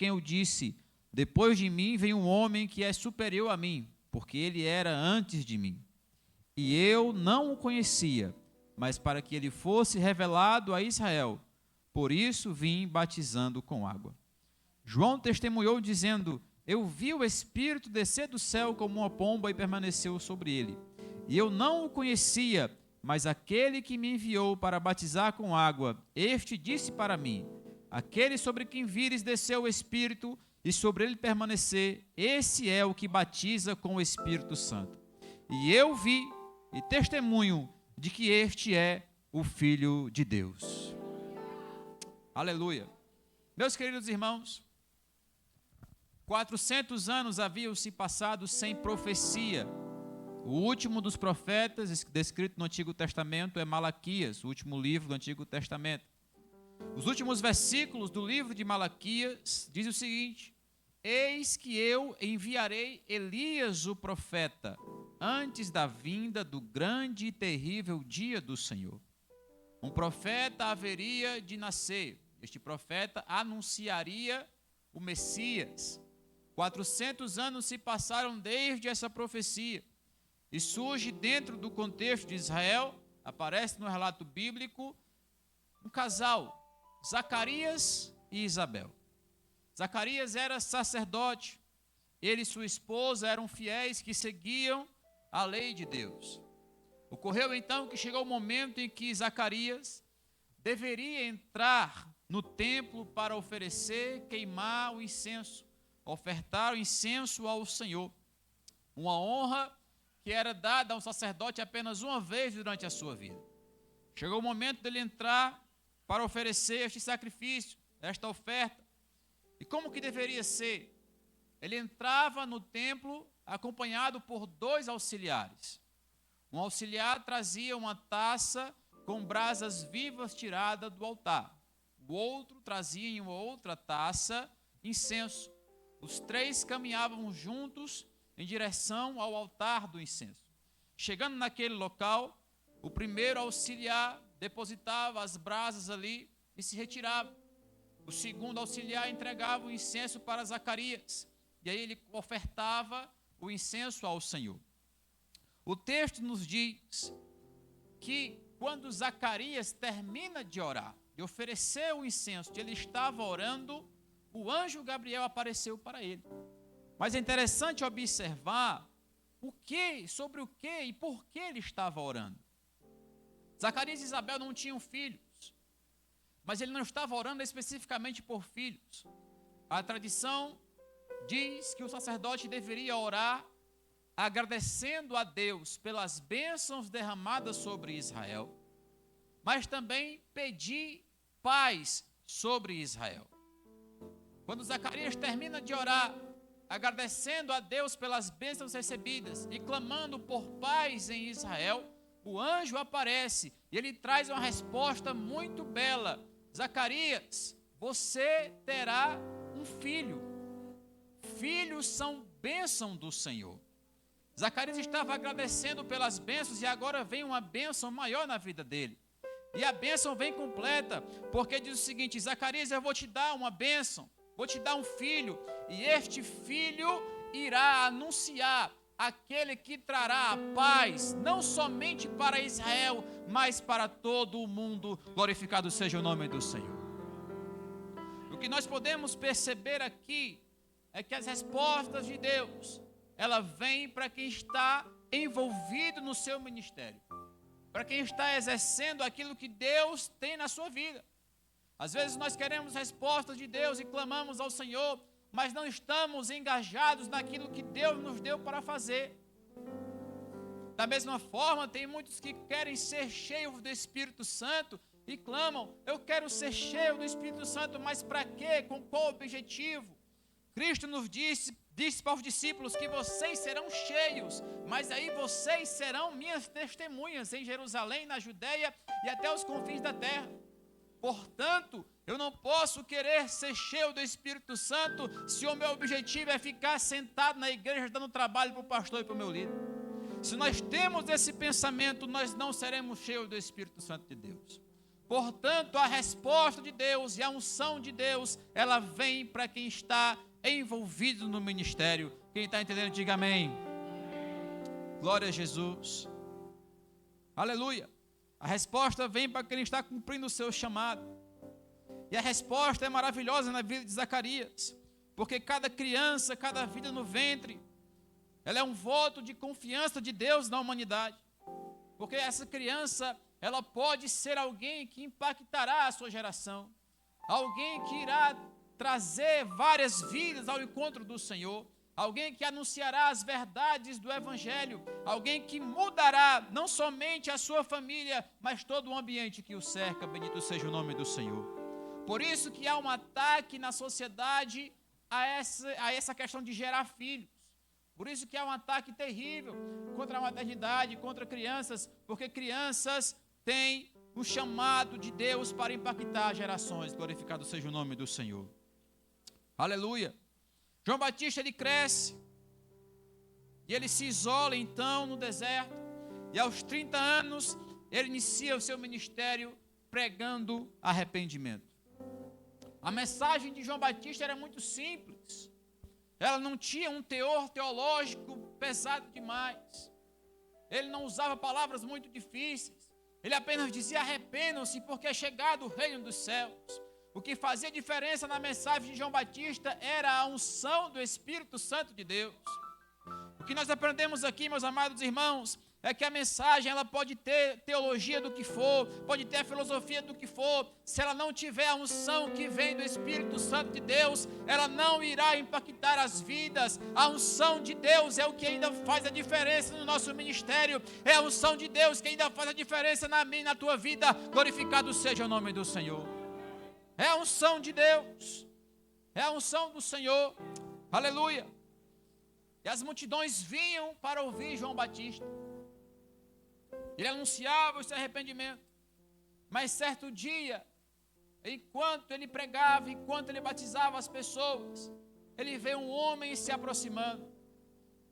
quem eu disse: depois de mim vem um homem que é superior a mim, porque ele era antes de mim. E eu não o conhecia, mas para que ele fosse revelado a Israel, por isso vim batizando com água. João testemunhou dizendo: eu vi o Espírito descer do céu como uma pomba e permaneceu sobre ele. E eu não o conhecia, mas aquele que me enviou para batizar com água, este disse para mim: aquele sobre quem vires descer o Espírito e sobre ele permanecer, esse é o que batiza com o Espírito Santo. E eu vi e testemunho de que este é o Filho de Deus. Aleluia. Meus queridos irmãos, 400 anos haviam se passado sem profecia. O último dos profetas descrito no Antigo Testamento é Malaquias, o último livro do Antigo Testamento. Os últimos versículos do livro de Malaquias diz o seguinte: eis que eu enviarei Elias o profeta, antes da vinda do grande e terrível dia do Senhor. Um profeta haveria de nascer. Este profeta anunciaria o Messias. 400 anos se passaram desde essa profecia. E surge dentro do contexto de Israel, aparece no relato bíblico, um casal, Zacarias e Isabel. Zacarias era sacerdote, ele e sua esposa eram fiéis que seguiam a lei de Deus. Ocorreu então que chegou o momento em que Zacarias deveria entrar no templo para oferecer, queimar o incenso, ofertar o incenso ao Senhor. Uma honra que era dada ao sacerdote apenas uma vez durante a sua vida. Chegou o momento dele entrar para oferecer este sacrifício, esta oferta. E como que deveria ser? Ele entrava no templo acompanhado por 2 auxiliares. Um auxiliar trazia uma taça com brasas vivas tirada do altar. O outro trazia em uma outra taça incenso. Os 3 caminhavam juntos em direção ao altar do incenso. Chegando naquele local, o primeiro auxiliar depositava as brasas ali e se retirava. O segundo auxiliar entregava o incenso para Zacarias. E aí ele ofertava o incenso ao Senhor. O texto nos diz que quando Zacarias termina de orar, de oferecer o incenso, ele estava orando, o anjo Gabriel apareceu para ele. Mas é interessante observar sobre o que e por que ele estava orando. Zacarias e Isabel não tinham filhos, mas ele não estava orando especificamente por filhos. A tradição diz que o sacerdote deveria orar agradecendo a Deus pelas bênçãos derramadas sobre Israel, mas também pedir paz sobre Israel. Quando Zacarias termina de orar, agradecendo a Deus pelas bênçãos recebidas e clamando por paz em Israel, o anjo aparece e ele traz uma resposta muito bela: Zacarias, você terá um filho. Filhos são bênção do Senhor. Zacarias estava agradecendo pelas bênçãos e agora vem uma bênção maior na vida dele. E a bênção vem completa, porque diz o seguinte: Zacarias, eu vou te dar uma bênção, vou te dar um filho, e este filho irá anunciar aquele que trará a paz, não somente para Israel, mas para todo o mundo. Glorificado seja o nome do Senhor. O que nós podemos perceber aqui é que as respostas de Deus, ela vem para quem está envolvido no seu ministério, para quem está exercendo aquilo que Deus tem na sua vida. Às vezes nós queremos respostas de Deus e clamamos ao Senhor, mas não estamos engajados naquilo que Deus nos deu para fazer. Da mesma forma, tem muitos que querem ser cheios do Espírito Santo e clamam: eu quero ser cheio do Espírito Santo, mas para quê? Com qual objetivo? Cristo nos disse para os discípulos que vocês serão cheios, mas aí vocês serão minhas testemunhas em Jerusalém, na Judeia e até os confins da terra. Portanto, eu não posso querer ser cheio do Espírito Santo se o meu objetivo é ficar sentado na igreja dando trabalho para o pastor e para o meu líder. Se nós temos esse pensamento, nós não seremos cheios do Espírito Santo de Deus. Portanto, a resposta de Deus e a unção de Deus, ela vem para quem está envolvido no ministério. Quem está entendendo, diga amém. Glória a Jesus. Aleluia. A resposta vem para quem está cumprindo o seu chamado. E a resposta é maravilhosa na vida de Zacarias, porque cada criança, cada vida no ventre, ela é um voto de confiança de Deus na humanidade. Porque essa criança, ela pode ser alguém que impactará a sua geração. Alguém que irá trazer várias vidas ao encontro do Senhor. Alguém que anunciará as verdades do Evangelho. Alguém que mudará não somente a sua família, mas todo o ambiente que o cerca. Bendito seja o nome do Senhor. Por isso que há um ataque na sociedade a essa questão de gerar filhos. Por isso que há um ataque terrível contra a maternidade, contra crianças, porque crianças têm o chamado de Deus para impactar gerações. Glorificado seja o nome do Senhor. Aleluia. João Batista, ele cresce, e ele se isola então no deserto, e aos 30 anos, ele inicia o seu ministério pregando arrependimento. A mensagem de João Batista era muito simples. Ela não tinha um teor teológico pesado demais. Ele não usava palavras muito difíceis. Ele apenas dizia: arrependam-se, porque é chegado o reino dos céus. O que fazia diferença na mensagem de João Batista era a unção do Espírito Santo de Deus. O que nós aprendemos aqui, meus amados irmãos, é que a mensagem, ela pode ter teologia do que for, pode ter a filosofia do que for, se ela não tiver a unção que vem do Espírito Santo de Deus, ela não irá impactar as vidas. A unção de Deus é o que ainda faz a diferença no nosso ministério, é a unção de Deus que ainda faz a diferença na minha e na tua vida. Glorificado seja o nome do Senhor. É a unção de Deus, é a unção do Senhor. Aleluia. E as multidões vinham para ouvir João Batista. Ele anunciava esse arrependimento. Mas certo dia, enquanto ele pregava, enquanto ele batizava as pessoas, ele vê um homem se aproximando.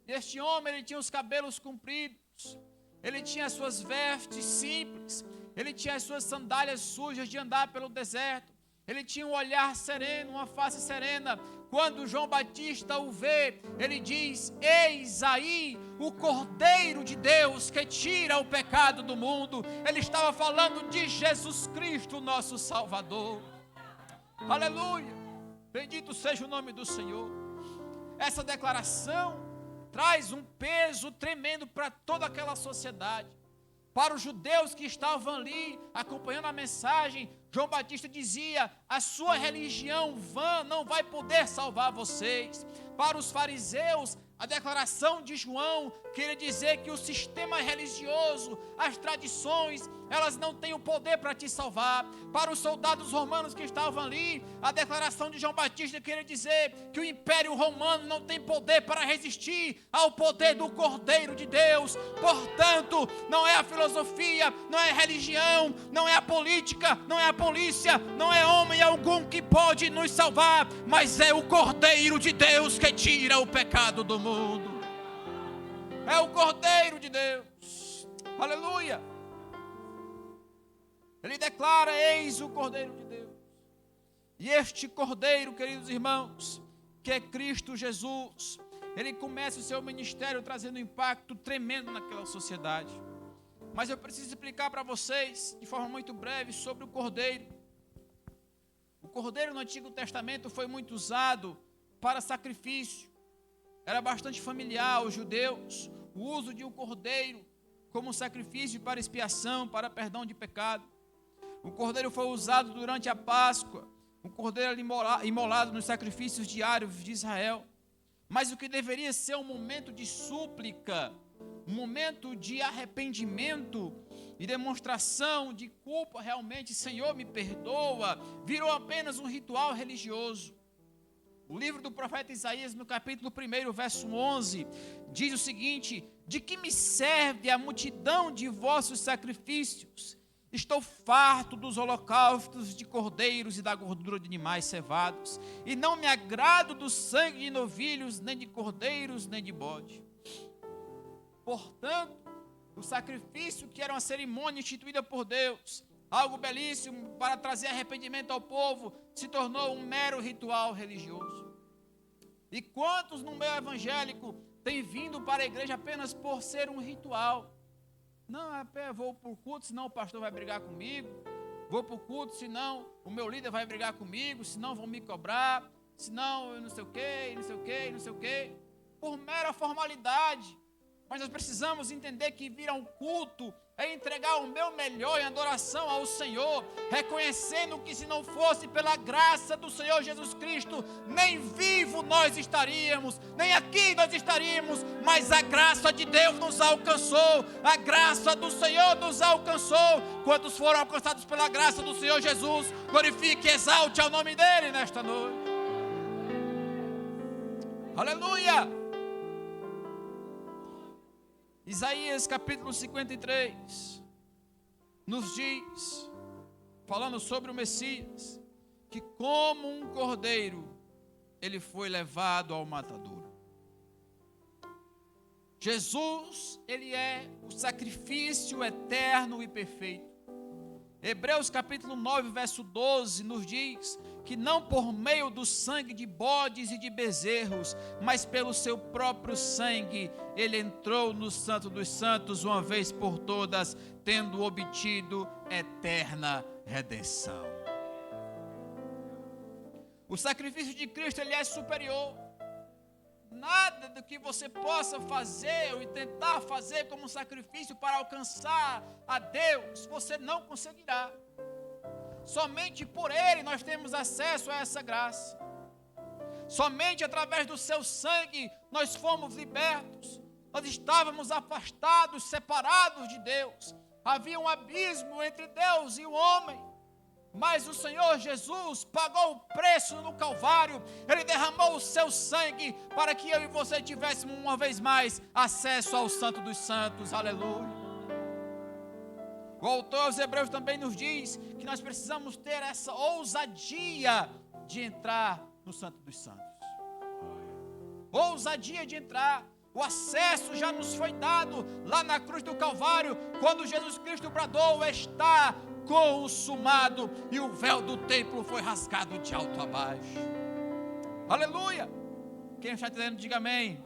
Este homem, ele tinha os cabelos compridos, ele tinha as suas vestes simples, ele tinha as suas sandálias sujas de andar pelo deserto. Ele tinha um olhar sereno, uma face serena. Quando João Batista o vê, ele diz: eis aí o Cordeiro de Deus que tira o pecado do mundo. Ele estava falando de Jesus Cristo, nosso Salvador. Aleluia, bendito seja o nome do Senhor. Essa declaração traz um peso tremendo para toda aquela sociedade. Para os judeus que estavam ali acompanhando a mensagem, João Batista dizia: a sua religião vã não vai poder salvar vocês. Para os fariseus, a declaração de João queria dizer que o sistema religioso, as tradições, elas não têm o poder para te salvar. Para os soldados romanos que estavam ali, a declaração de João Batista queria dizer que o Império Romano não tem poder para resistir ao poder do Cordeiro de Deus. Portanto, não é a filosofia, não é a religião, não é a política, não é a polícia, não é homem algum que pode nos salvar, mas é o Cordeiro de Deus que tira o pecado do mundo. É o Cordeiro de Deus. Aleluia. Ele declara: eis o Cordeiro de Deus. E este Cordeiro, queridos irmãos, que é Cristo Jesus, ele começa o seu ministério trazendo um impacto tremendo naquela sociedade. Mas eu preciso explicar para vocês, de forma muito breve, sobre o Cordeiro. O Cordeiro no Antigo Testamento foi muito usado para sacrifício. Era bastante familiar aos judeus o uso de um cordeiro como sacrifício para expiação, para perdão de pecado. O cordeiro foi usado durante a Páscoa. O cordeiro era imolado nos sacrifícios diários de Israel. Mas o que deveria ser um momento de súplica, um momento de arrependimento e demonstração de culpa, realmente: Senhor, me perdoa, virou apenas um ritual religioso. O livro do profeta Isaías, no capítulo 1, verso 11, diz o seguinte: de que me serve a multidão de vossos sacrifícios? Estou farto dos holocaustos de cordeiros e da gordura de animais cevados, e não me agrado do sangue de novilhos, nem de cordeiros, nem de bode. Portanto, o sacrifício, que era uma cerimônia instituída por Deus, algo belíssimo para trazer arrependimento ao povo, se tornou um mero ritual religioso. E quantos no meio evangélico têm vindo para a igreja apenas por ser um ritual? Não, vou para o culto, senão o pastor vai brigar comigo. Vou para o culto, senão o meu líder vai brigar comigo, senão vão me cobrar, senão eu não sei o quê, não sei o quê, não sei o quê. Por mera formalidade. Mas nós precisamos entender que vir a um culto é entregar o meu melhor em adoração ao Senhor, reconhecendo que se não fosse pela graça do Senhor Jesus Cristo, nem vivo nós estaríamos, nem aqui nós estaríamos, mas a graça de Deus nos alcançou, a graça do Senhor nos alcançou. Quantos foram alcançados pela graça do Senhor Jesus, glorifique e exalte ao nome dele nesta noite. Aleluia! Isaías capítulo 53 nos diz, falando sobre o Messias, que como um cordeiro ele foi levado ao matadouro. Jesus, ele é o sacrifício eterno e perfeito. Hebreus capítulo 9, verso 12 nos diz que não por meio do sangue de bodes e de bezerros, mas pelo seu próprio sangue, ele entrou no Santo dos Santos uma vez por todas, tendo obtido eterna redenção. O sacrifício de Cristo, ele é superior. Nada do que você possa fazer ou tentar fazer como sacrifício para alcançar a Deus, você não conseguirá. Somente por Ele nós temos acesso a essa graça. Somente através do seu sangue nós fomos libertos. Nós estávamos afastados, separados de Deus. Havia um abismo entre Deus e o homem. Mas o Senhor Jesus pagou o preço no Calvário. Ele derramou o seu sangue para que eu e você tivéssemos uma vez mais acesso ao Santo dos Santos. Aleluia. O autor aos Hebreus também nos diz que nós precisamos ter essa ousadia de entrar no Santo dos Santos. Ousadia de entrar. O acesso já nos foi dado lá na cruz do Calvário, quando Jesus Cristo bradou: está consumado, e o véu do templo foi rasgado de alto a baixo. Aleluia! Quem está entendendo, diga amém.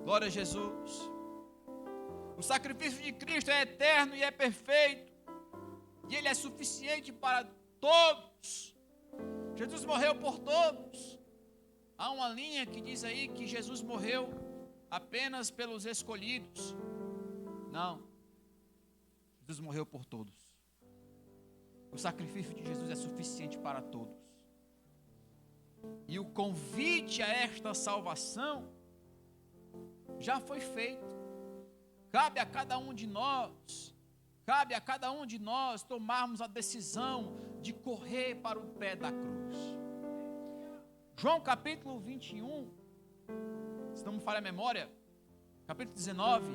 Glória a Jesus. O sacrifício de Cristo é eterno e é perfeito, e ele é suficiente para todos. Jesus morreu por todos. Há uma linha que diz aí que Jesus morreu apenas pelos escolhidos. Não. Jesus morreu por todos. O sacrifício de Jesus é suficiente para todos. E o convite a esta salvação já foi feito. Cabe a cada um de nós tomarmos a decisão de correr para o pé da cruz. João capítulo 21, se não me falha a memória, capítulo 19,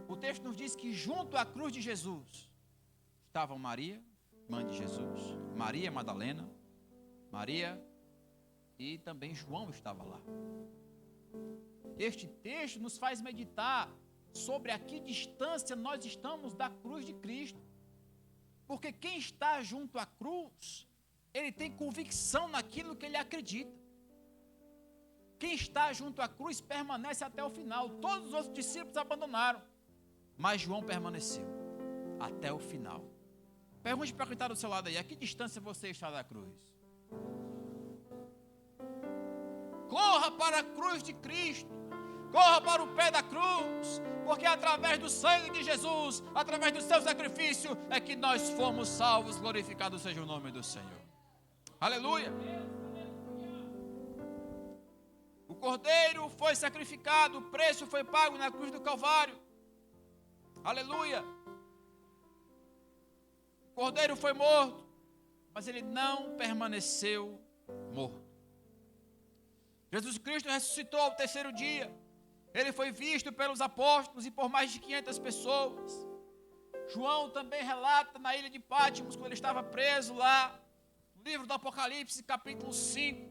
o texto nos diz que junto à cruz de Jesus estavam Maria, mãe de Jesus, Maria Madalena, Maria e também João estava lá. Este texto nos faz meditar sobre a que distância nós estamos da cruz de Cristo. Porque quem está junto à cruz, ele tem convicção naquilo que ele acredita. Quem está junto à cruz permanece até o final. Todos os outros discípulos abandonaram, mas João permaneceu até o final. Pergunte para quem está do seu lado aí: a que distância você está da cruz? Corra para a cruz de Cristo. Corra para o pé da cruz, porque através do sangue de Jesus, através do seu sacrifício, é que nós fomos salvos. Glorificado seja o nome do Senhor. Aleluia. O cordeiro foi sacrificado, o preço foi pago na cruz do Calvário. Aleluia. O cordeiro foi morto, mas ele não permaneceu morto. Jesus Cristo ressuscitou ao terceiro dia. Ele foi visto pelos apóstolos e por mais de 500 pessoas. João também relata na ilha de Pátimos, quando ele estava preso lá, no livro do Apocalipse, capítulo 5.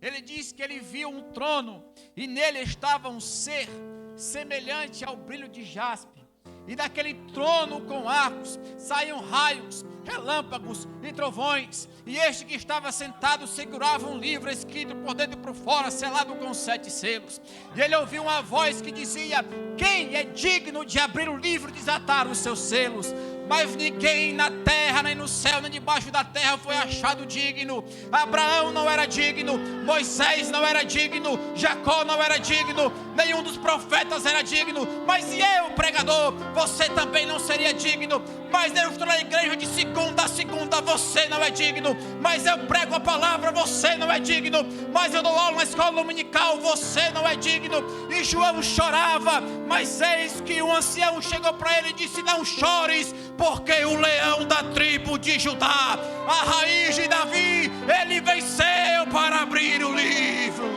Ele diz que ele viu um trono e nele estava um ser semelhante ao brilho de jaspe. E daquele trono com arcos saíam raios, relâmpagos e trovões. E este que estava sentado segurava um livro escrito por dentro e por fora, selado com 7 selos. E ele ouviu uma voz que dizia: quem é digno de abrir o livro e desatar os seus selos? Mas ninguém na terra, nem no céu, nem debaixo da terra foi achado digno. Abraão não era digno, Moisés não era digno, Jacó não era digno, nenhum dos profetas era digno. Mas e eu, pregador, você também não seria digno. Mas eu estou na igreja de segunda a segunda, você não é digno. Mas eu prego a palavra, você não é digno. Mas eu dou aula na escola dominical, você não é digno. E João chorava, mas eis que um ancião chegou para ele e disse: não chores, porque o leão da tribo de Judá, a raiz de Davi, ele venceu para abrir o livro.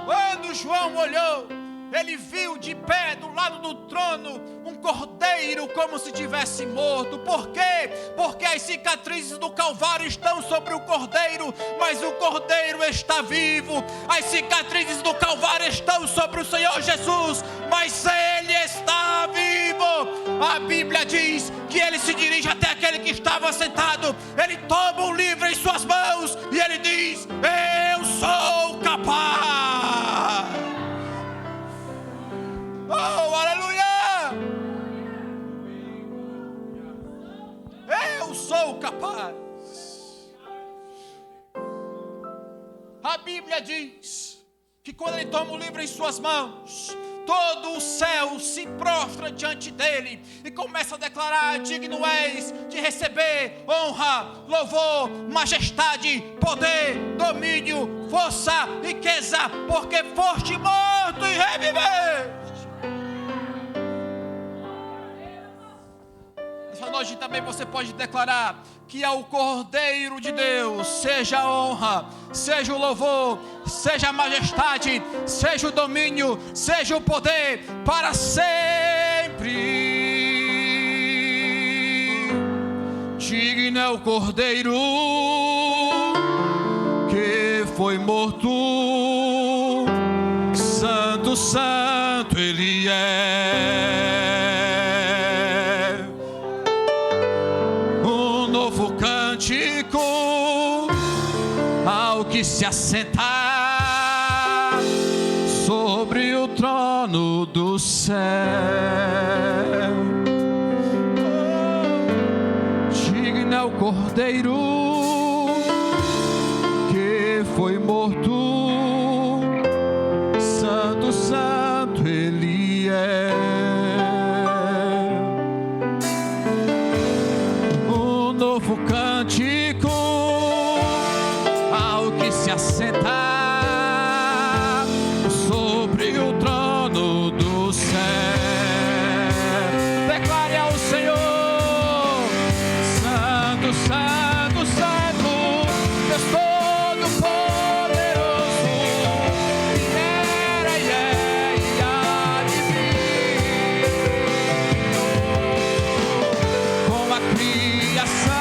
Quando João olhou, ele viu de pé do lado do trono um cordeiro como se tivesse morto. Por quê? Porque as cicatrizes do Calvário estão sobre o cordeiro, mas o cordeiro está vivo. As cicatrizes do Calvário estão sobre o Senhor Jesus, mas ele está vivo. A Bíblia diz que ele se dirige até aquele que estava sentado, ele toma o livro em suas mãos e ele diz: eu sou capaz. Oh, aleluia! Eu sou capaz. A Bíblia diz que quando ele toma o livro em suas mãos, todo o céu se prostra diante dele e começa a declarar: digno és de receber honra, louvor, majestade, poder, domínio, força, riqueza, porque foste morto e reviveste. Essa noite também você pode declarar que ao Cordeiro de Deus seja a honra, seja o louvor, seja a majestade, seja o domínio, seja o poder para sempre. Digno é o Cordeiro que foi morto, santo, santo ele é. Ao que se assentar sobre o trono do céu, digno é o Cordeiro que foi morto, santo, santo ele é. Um novo cântico se assentar sobre o trono do céu. Declare ao Senhor: santo, santo, santo, Deus Todo-Poderoso, que era e é e há de vir. Com a criação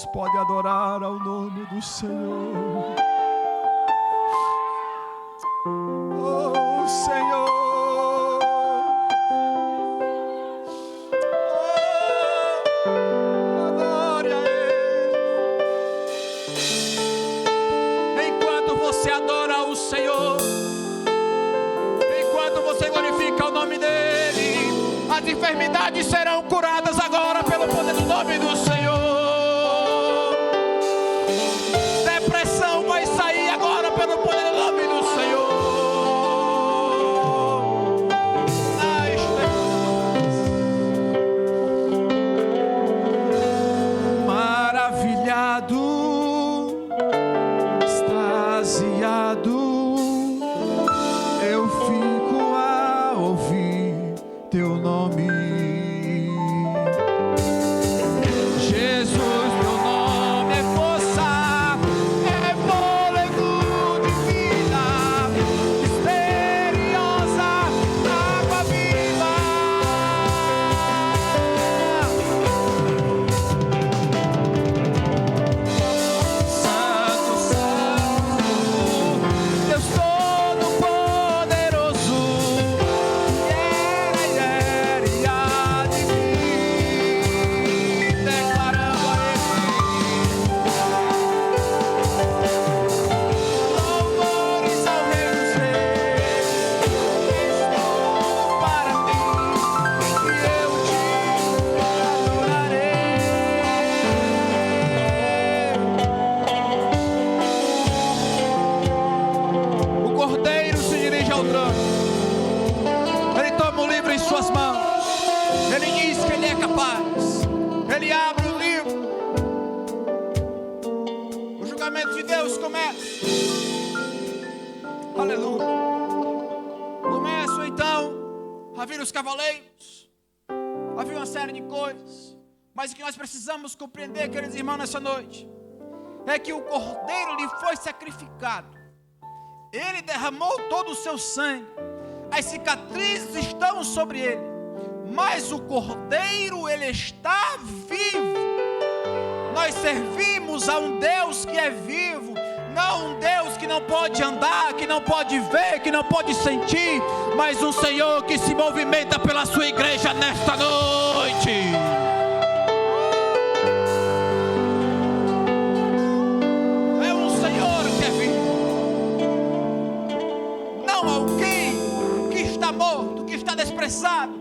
Quantos podem adorar ao nome do Senhor? Oh, Senhor. Oh, adore a Ele. Enquanto você adora o Senhor, enquanto você glorifica o nome dEle, as enfermidades serão curadas agora pelo poder do nome do Senhor. Depressão vai sair agora pelo poder do nome do Senhor. Maravilhado, extasiado, eu fico a ouvir teu nome. Aleluia. Começam então a vir os cavaleiros, a vir uma série de coisas, mas o que nós precisamos compreender, queridos irmãos, nessa noite, é que o cordeiro lhe foi sacrificado, ele derramou todo o seu sangue, as cicatrizes estão sobre ele, mas o cordeiro, ele está vivo. Nós servimos a um Deus que é vivo, não um Deus que não pode andar, que não pode ver, que não pode sentir, mas um Senhor que se movimenta pela sua igreja nesta noite. É um Senhor que é vivo, não alguém que está morto, que está desprezado.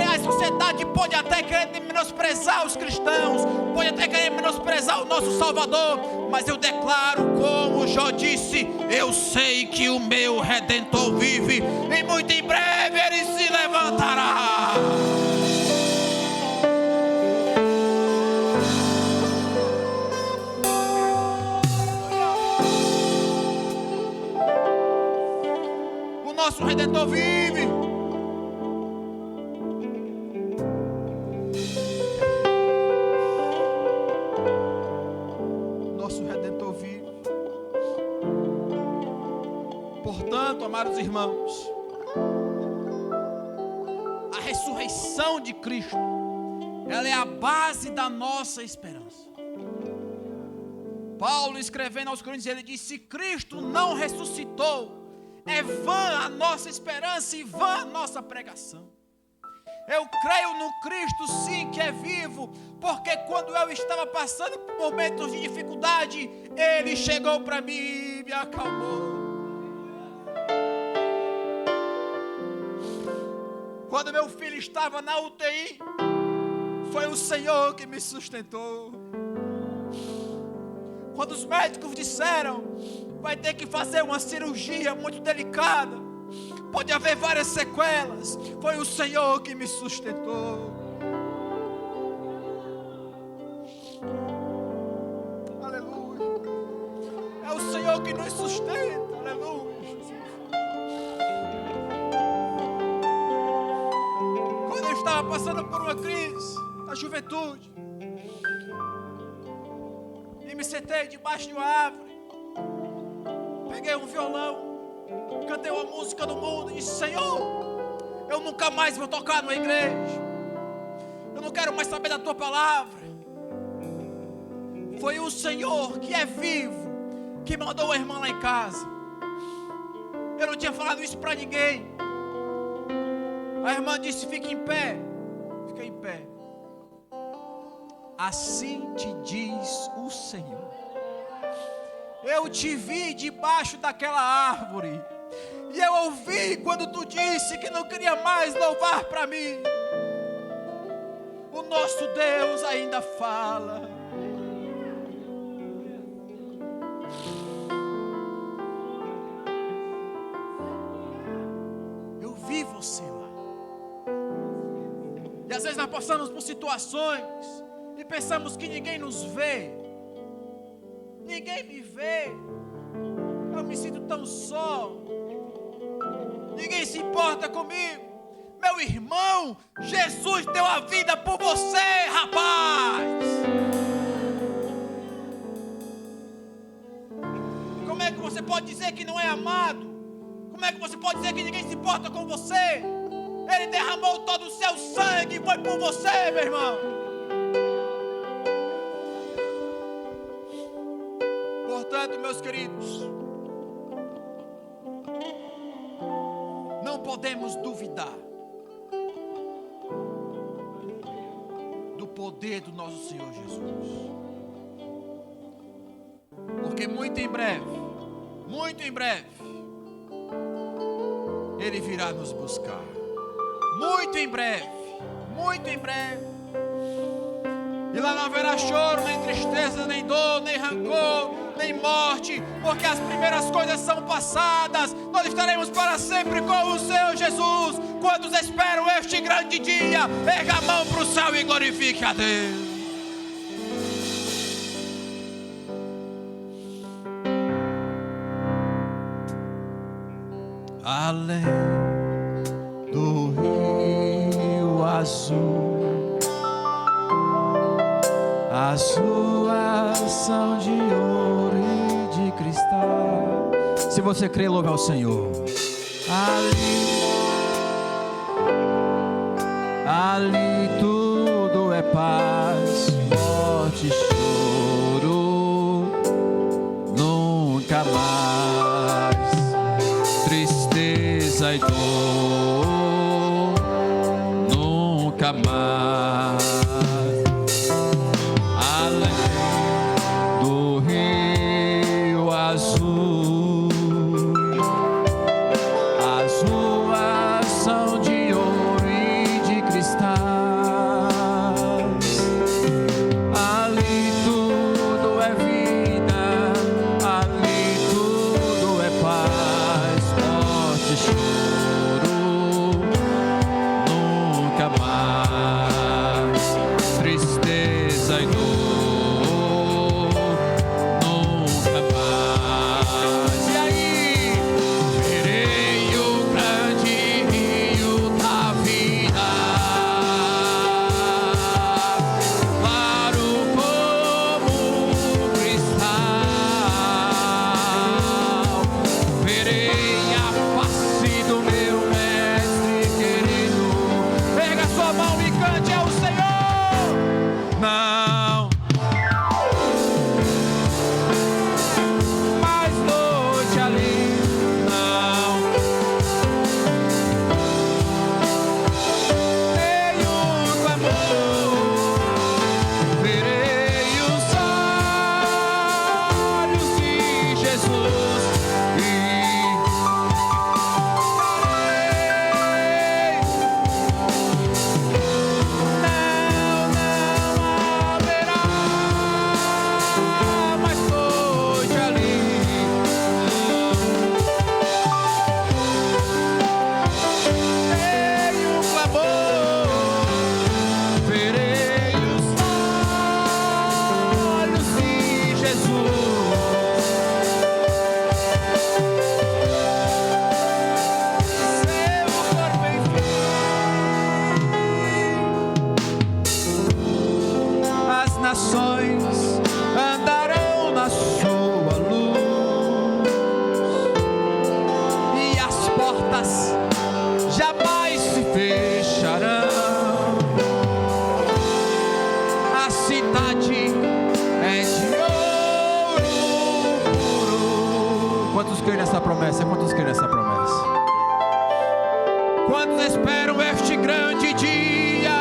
A sociedade pode até querer menosprezar os cristãos, pode até querer menosprezar o nosso Salvador, mas eu declaro, como Jó disse, eu sei que o meu Redentor vive, e muito em breve ele se levantará. O nosso Redentor vive. Amados irmãos, a ressurreição de Cristo, ela é a base da nossa esperança. Paulo, escrevendo aos Coríntios, ele diz: se Cristo não ressuscitou, é vã a nossa esperança e vã a nossa pregação. Eu creio no Cristo sim que é vivo, porque quando eu estava passando por momentos de dificuldade, Ele chegou para mim e me acalmou. Quando meu filho estava na UTI, foi o Senhor que me sustentou. Quando os médicos disseram, vai ter que fazer uma cirurgia muito delicada, pode haver várias sequelas, foi o Senhor que me sustentou. Aleluia. É o Senhor que nos sustenta. Aleluia. Quando eu estava passando por uma crise na juventude, e me sentei debaixo de uma árvore, peguei um violão, cantei uma música do mundo e disse: Senhor, eu nunca mais vou tocar numa igreja, eu não quero mais saber da tua palavra, Foi o Senhor, que é vivo, que mandou a irmã lá em casa. Eu não tinha falado isso para ninguém. A irmã disse: fique em pé. Fiquei em pé. Assim te diz o Senhor: eu te vi debaixo daquela árvore, e eu ouvi quando tu disse que não queria mais louvar para mim. O nosso Deus ainda fala. Eu vi você lá. E às vezes nós passamos por situações e pensamos que ninguém nos vê. Ninguém me vê. Eu me sinto tão só. Ninguém se importa comigo. Meu irmão, Jesus deu a vida por você, rapaz. Como é que você pode dizer que não é amado? Como é que você pode dizer que ninguém se importa com você? Ele derramou todo o seu sangue, foi por você, meu irmão. Portanto, meus queridos, não podemos duvidar do poder do nosso Senhor Jesus. Porque muito em breve, Ele virá nos buscar. Muito em breve. E lá não haverá choro, nem tristeza, nem dor, nem rancor, nem morte, porque as primeiras coisas são passadas. Nós estaremos para sempre com o Senhor Jesus. Quantos esperam este grande dia? Erga a mão para o céu e glorifique a Deus. Além do rio azul, as ruas são de ouro e de cristal. Se você crê, louve ao Senhor. Ali tudo é paz, morte e choro, nunca mais tristeza e dor, nunca mais. Além do rio azul, as ruas são de ouro e de cristais. Ali tudo é vida, ali tudo é paz, morte e choro, nunca mais tristeza e dor, nunca mais. E aí, verei o grande rio da vida, claro como cristal. Verei a face do meu mestre querido. Pega sua mão e cante ao Senhor. Não mais noite ali, não. Nenhum clamor. Verei os olhos de Jesus e darei. Não haverá mais noite ali. Nenhum clamor. Verei os olhos de Jesus. Seu corpo enfim. As nações andarão na sua luz e as portas jamais se fecharão. A cidade é de creem nessa promessa? Quantos creem nessa promessa? Quantos esperam este grande dia?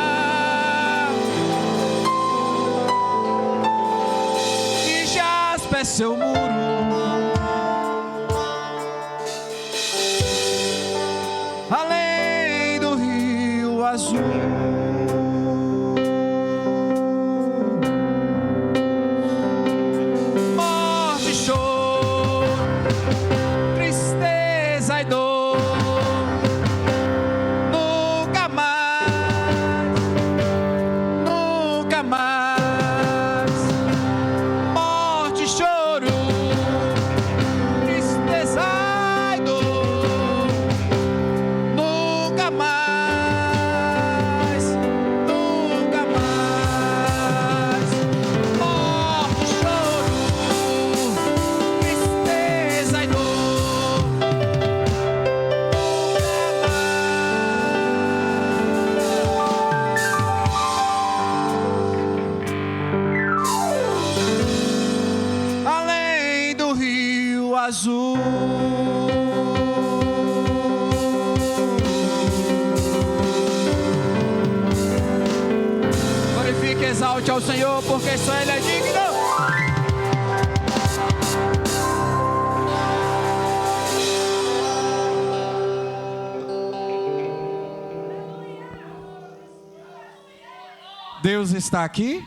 E jaspe é seu muro, além do rio azul. Morte, choro, tristeza e dor, nunca mais, nunca mais. Morte, choro, tristeza e dor, nunca mais, nunca mais. Morte, choro, tristeza e dor, além do rio azul. Glorifique e exalte ao Senhor, porque só Ele é digno. Deus está aqui.